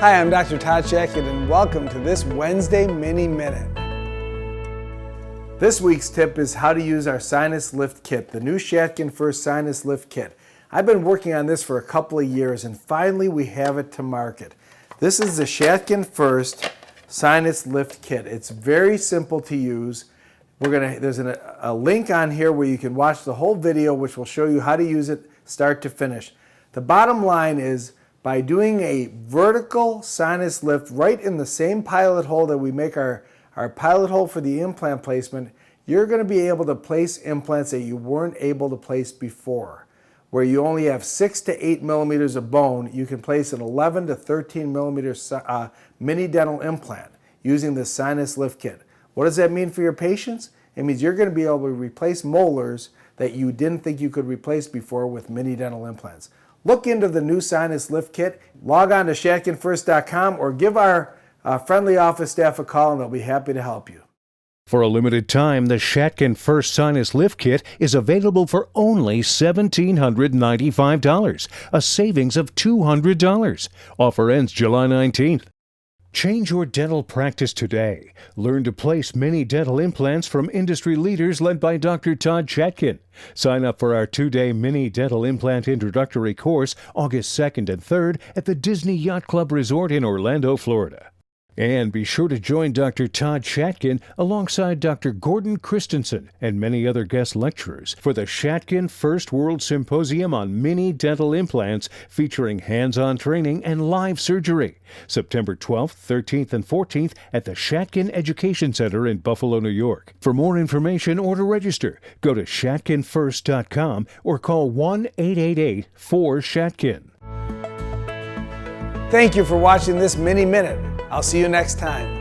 Hi, I'm Dr. Todd Shatkin, and welcome to this Wednesday Mini Minute. This week's tip is how to use our Sinus Lift Kit, the new Shatkin F.I.R.S.T Sinus Lift Kit. I've been working on this for a couple of years, and finally we have it to market. This is the Shatkin F.I.R.S.T Sinus Lift Kit. It's very simple to use. There's a link on here where you can watch the whole video, which will show you how to use it start to finish. The bottom line is, by doing a vertical sinus lift right in the same pilot hole that we make our pilot hole for the implant placement, you're going to be able to place implants that you weren't able to place before. Where you only have 6 to 8 millimeters of bone, you can place an 11 to 13 millimeter mini dental implant using the Sinus Lift Kit. What does that mean for your patients? It means you're going to be able to replace molars that you didn't think you could replace before with mini dental implants. Look into the new Sinus Lift Kit. Log on to ShatkinF1st.com or give our friendly office staff a call and they'll be happy to help you. For a limited time, the Shatkin F.I.R.S.T Sinus Lift Kit is available for only $1,795, a savings of $200. Offer ends July 19th. Change your dental practice today. Learn to place mini dental implants from industry leaders led by Dr. Todd Shatkin. Sign up for our 2-day mini dental implant introductory course August 2nd and 3rd at the Disney Yacht Club Resort in Orlando, Florida. And be sure to join Dr. Todd Shatkin alongside Dr. Gordon Christensen and many other guest lecturers for the Shatkin F.I.R.S.T World Symposium on Mini Dental Implants featuring hands-on training and live surgery. September 12th, 13th, and 14th at the Shatkin Education Center in Buffalo, New York. For more information or to register, go to ShatkinF1st.com or call 1-888-4-SHATKIN. Thank you for watching this Mini Minute. I'll see you next time.